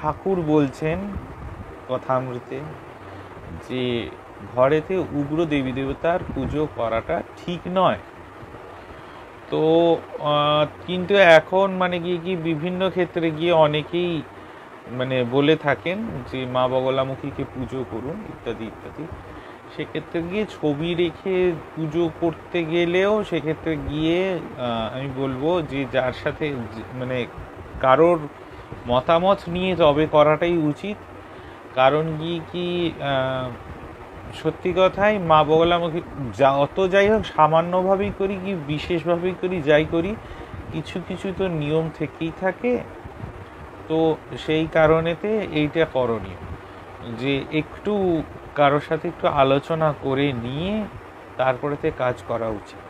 ঠাকুর বলছেন কথামৃতে যে ঘরেতে উগ্র দেবী দেবতার পুজো করাটা ঠিক নয়। তো কিন্তু এখন মানে কি বিভিন্ন ক্ষেত্রে গিয়ে অনেকেই মানে বলে থাকেন যে মা বগলামুখীকে পুজো করুন ইত্যাদি ইত্যাদি। সেক্ষেত্রে গিয়ে ছবি রেখে পুজো করতে গেলেও সেক্ষেত্রে গিয়ে আমি বলবো যে যার সাথে মানে কারোর মতামত নিয়ে তবে করাটাই উচিত। কারণ কি সত্যি কথাই মা বগলামুখী যত যাই হোক সামান্যভাবেই করি কি বিশেষভাবেই করি, যাই করি কিছু কিছু তো নিয়ম থেকেই থাকে। তো সেই কারণেতে এইটা করণীয় যে একটু কারোর সাথে একটু আলোচনা করে নিয়ে তারপরেতে কাজ করা উচিত।